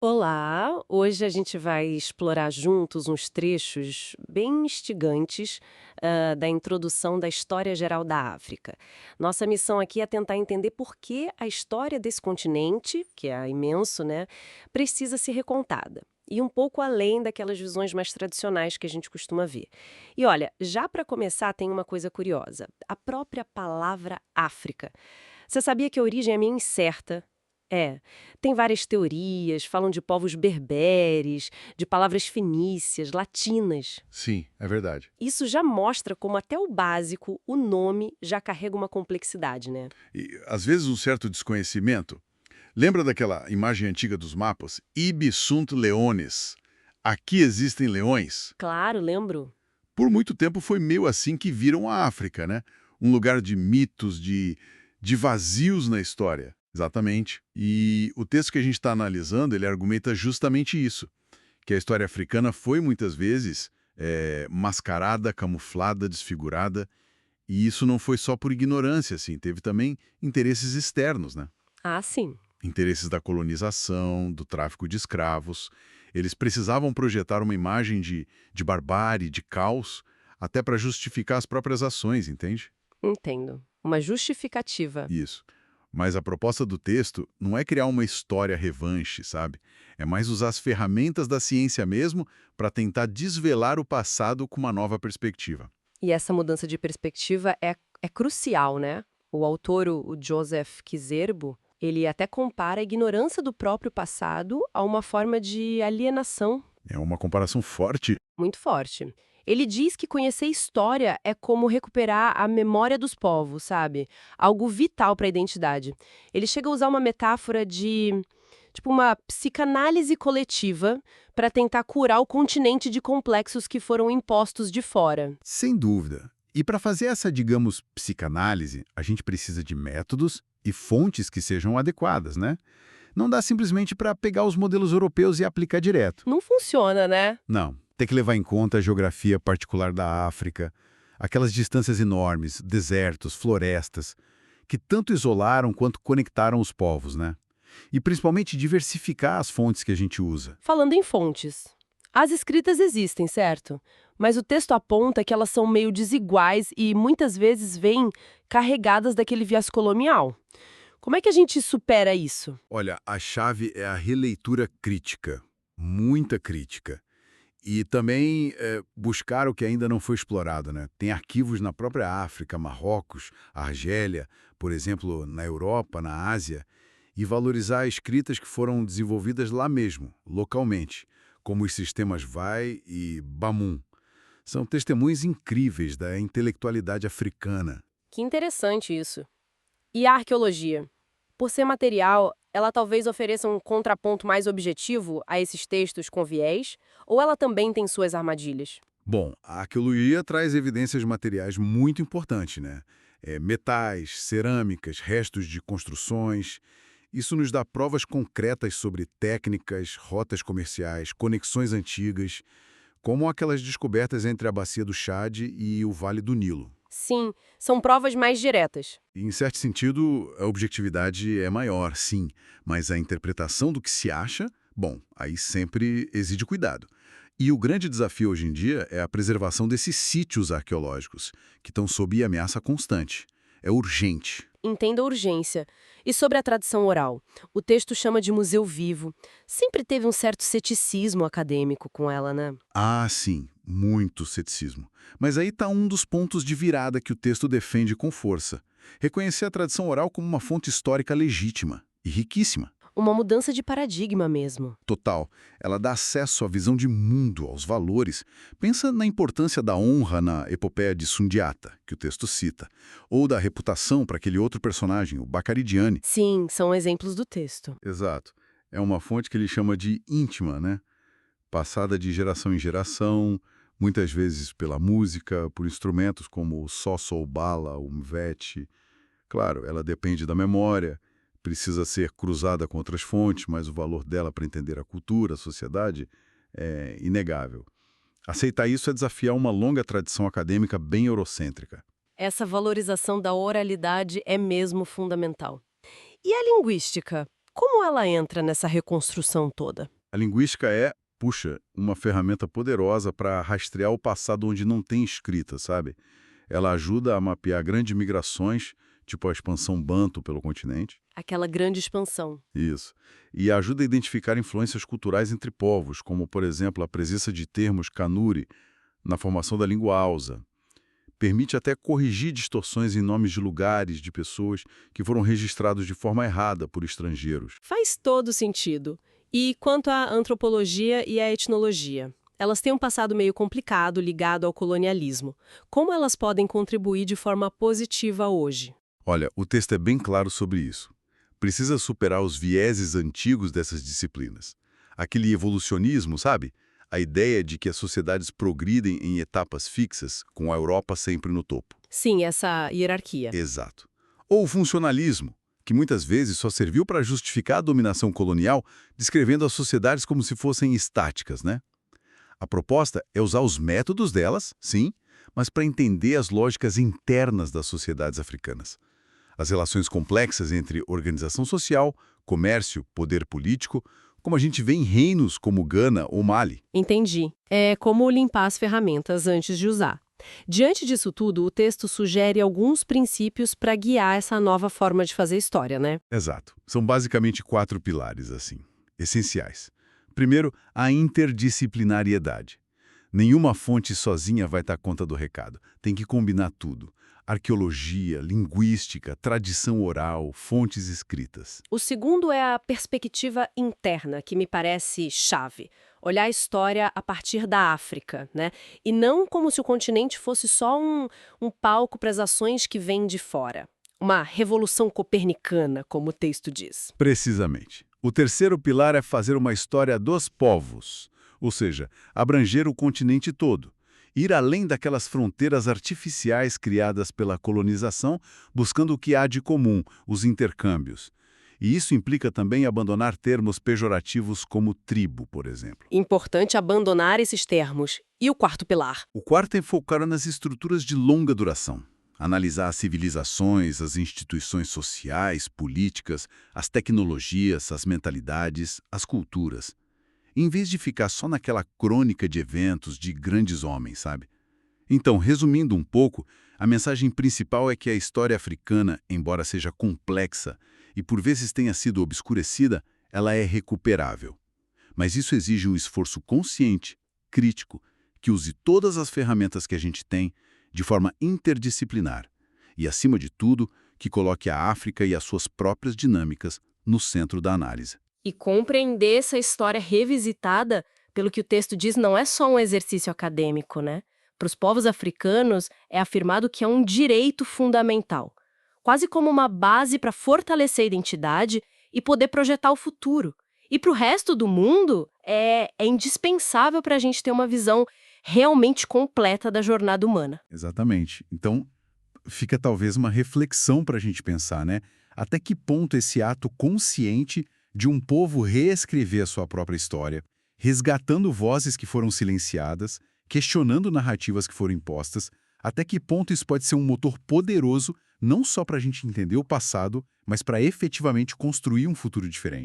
Olá! Hoje a gente vai explorar juntos uns trechos bem instigantes da introdução da História Geral da África. Nossa missão aqui é tentar entender por que a história desse continente, que é imenso, né, precisa ser recontada. E um pouco além daquelas visões mais tradicionais que a gente costuma ver. E olha, já para começar, tem uma coisa curiosa: a própria palavra África. Você sabia que a origem é meio incerta? É. Tem várias teorias, falam de povos berberes, de palavras fenícias, latinas. Sim, é verdade. Isso já mostra como até o básico, o nome, já carrega uma complexidade, né? E às vezes um certo desconhecimento. Lembra daquela imagem antiga dos mapas? Ibi sunt leones. Aqui existem leões. Claro, lembro. Por muito tempo foi meio assim que viram a África, né? Um lugar de mitos, de vazios na história. Exatamente. E o texto que a gente está analisando, ele argumenta justamente isso. Que a história africana foi muitas vezes mascarada, camuflada, desfigurada. E isso não foi só por ignorância, assim, teve também interesses externos, né? Ah, sim. Interesses da colonização, do tráfico de escravos. Eles precisavam projetar uma imagem de barbárie, de caos, até para justificar as próprias ações, entende? Entendo. Uma justificativa. Isso. Mas a proposta do texto não é criar uma história revanche, sabe? É mais usar as ferramentas da ciência mesmo para tentar desvelar o passado com uma nova perspectiva. E essa mudança de perspectiva é crucial, né? O autor, o Joseph Kizerbo, ele até compara a ignorância do próprio passado a uma forma de alienação É uma comparação forte. muito forte. Ele diz que conhecer história é como recuperar a memória dos povos, sabe? Algo vital para a identidade. Ele chega a usar uma metáfora de, tipo, uma psicanálise coletiva para tentar curar o continente de complexos que foram impostos de fora. Sem dúvida. E para fazer essa, digamos, psicanálise, a gente precisa de métodos e fontes que sejam adequadas, né? Não dá simplesmente para pegar os modelos europeus e aplicar direto. Não funciona, né? Não. Tem que levar em conta a geografia particular da África, aquelas distâncias enormes, desertos, florestas, que tanto isolaram quanto conectaram os povos, né? E principalmente diversificar as fontes que a gente usa. Falando em fontes. As escritas existem, certo? Mas o texto aponta que elas são meio desiguais e muitas vezes vêm carregadas daquele viés colonial. Como é que a gente supera isso? Olha, a chave é a releitura crítica, muita crítica. E também buscar o que ainda não foi explorado, né? Tem arquivos na própria África, Marrocos, Argélia, por exemplo, na Europa, na Ásia, e valorizar escritas que foram desenvolvidas lá mesmo, localmente, como os sistemas Vai e Bamun. São testemunhos incríveis da intelectualidade africana. Que interessante isso. E a arqueologia? Por ser material, ela talvez ofereça um contraponto mais objetivo a esses textos com viés, ou ela também tem suas armadilhas? Bom, a arqueologia traz evidências materiais muito importantes, né? Metais, cerâmicas, restos de construções. Isso nos dá provas concretas sobre técnicas, rotas comerciais, conexões antigas, como aquelas descobertas entre a Bacia do Chade e o Vale do Nilo. Sim, são provas mais diretas. E, em certo sentido, a objetividade é maior, sim, mas a interpretação do que se acha, bom, aí sempre exige cuidado. E o grande desafio hoje em dia é a preservação desses sítios arqueológicos, que estão sob ameaça constante. É urgente. Entenda a urgência. E sobre a tradição oral? O texto chama de museu vivo. Sempre teve um certo ceticismo acadêmico com ela, né? Ah, sim, muito ceticismo. Mas aí está um dos pontos de virada que o texto defende com força. Reconhecer a tradição oral como uma fonte histórica legítima e riquíssima. Uma mudança de paradigma mesmo. Total. Ela dá acesso à visão de mundo, aos valores. Pensa na importância da honra na epopeia de Sundiata, que o texto cita, ou da reputação para aquele outro personagem, o Bacaridiane. Sim, são exemplos do texto. Exato. É uma fonte que ele chama de íntima, né? Passada de geração em geração, muitas vezes pela música, por instrumentos como o sosso ou bala, o mvete. Claro, ela depende da memória, precisa ser cruzada com outras fontes, mas o valor dela para entender a cultura, a sociedade, é inegável. Aceitar isso é desafiar uma longa tradição acadêmica bem eurocêntrica. Essa valorização da oralidade é mesmo fundamental. E a linguística? como ela entra nessa reconstrução toda? A linguística é, puxa, uma ferramenta poderosa para rastrear o passado onde não tem escrita, sabe? Ela ajuda a mapear grandes migrações, tipo a expansão banto pelo continente. Aquela grande expansão. Isso. E ajuda a identificar influências culturais entre povos, como, por exemplo, a presença de termos Kanuri na formação da língua Hausa. Permite até corrigir distorções em nomes de lugares, de pessoas que foram registrados de forma errada por estrangeiros. Faz todo sentido. E quanto à antropologia e à etnologia? Elas têm um passado meio complicado ligado ao colonialismo. Como elas podem contribuir de forma positiva hoje? Olha, o texto é bem claro sobre isso. Precisa superar os vieses antigos dessas disciplinas. Aquele evolucionismo, sabe? A ideia de que as sociedades progridem em etapas fixas, com a Europa sempre no topo. Sim, essa hierarquia. Exato. Ou o funcionalismo, que muitas vezes só serviu para justificar a dominação colonial, descrevendo as sociedades como se fossem estáticas, né? A proposta é usar os métodos delas, sim, mas para entender as lógicas internas das sociedades africanas. As relações complexas entre organização social, comércio, poder político, como a gente vê em reinos como Gana ou Mali. Entendi. É como limpar as ferramentas antes de usar. Diante disso tudo, o texto sugere alguns princípios para guiar essa nova forma de fazer história, né? Exato. São basicamente 4 pilares, assim, essenciais. Primeiro, a interdisciplinariedade. Nenhuma fonte sozinha vai dar conta do recado. Tem que combinar tudo. Arqueologia, linguística, tradição oral, fontes escritas. O segundo é a perspectiva interna, que me parece chave. Olhar a história a partir da África, né? E não como se o continente fosse só um palco para as ações que vêm de fora. Uma revolução copernicana, como o texto diz. Precisamente. O terceiro pilar é fazer uma história dos povos, ou seja, abranger o continente todo. Ir além daquelas fronteiras artificiais criadas pela colonização, buscando o que há de comum, os intercâmbios. E isso implica também abandonar termos pejorativos como tribo, por exemplo. Importante abandonar esses termos. E o quarto pilar? O quarto é focar nas estruturas de longa duração. Analisar as civilizações, as instituições sociais, políticas, as tecnologias, as mentalidades, as culturas. Em vez de ficar só naquela crônica de eventos de grandes homens, sabe? Então, resumindo um pouco, a mensagem principal é que a história africana, embora seja complexa e por vezes tenha sido obscurecida, ela é recuperável. Mas isso exige um esforço consciente, crítico, que use todas as ferramentas que a gente tem de forma interdisciplinar e, acima de tudo, que coloque a África e as suas próprias dinâmicas no centro da análise. E compreender essa história revisitada, pelo que o texto diz, não é só um exercício acadêmico, né? Para os povos africanos, é afirmado que é um direito fundamental, quase como uma base para fortalecer a identidade e poder projetar o futuro. E para o resto do mundo, é indispensável para a gente ter uma visão realmente completa da jornada humana. Exatamente. Então, fica talvez uma reflexão para a gente pensar, né? Até que ponto esse ato consciente de um povo reescrever a sua própria história, resgatando vozes que foram silenciadas, questionando narrativas que foram impostas, até que ponto isso pode ser um motor poderoso, não só para a gente entender o passado, mas para efetivamente construir um futuro diferente.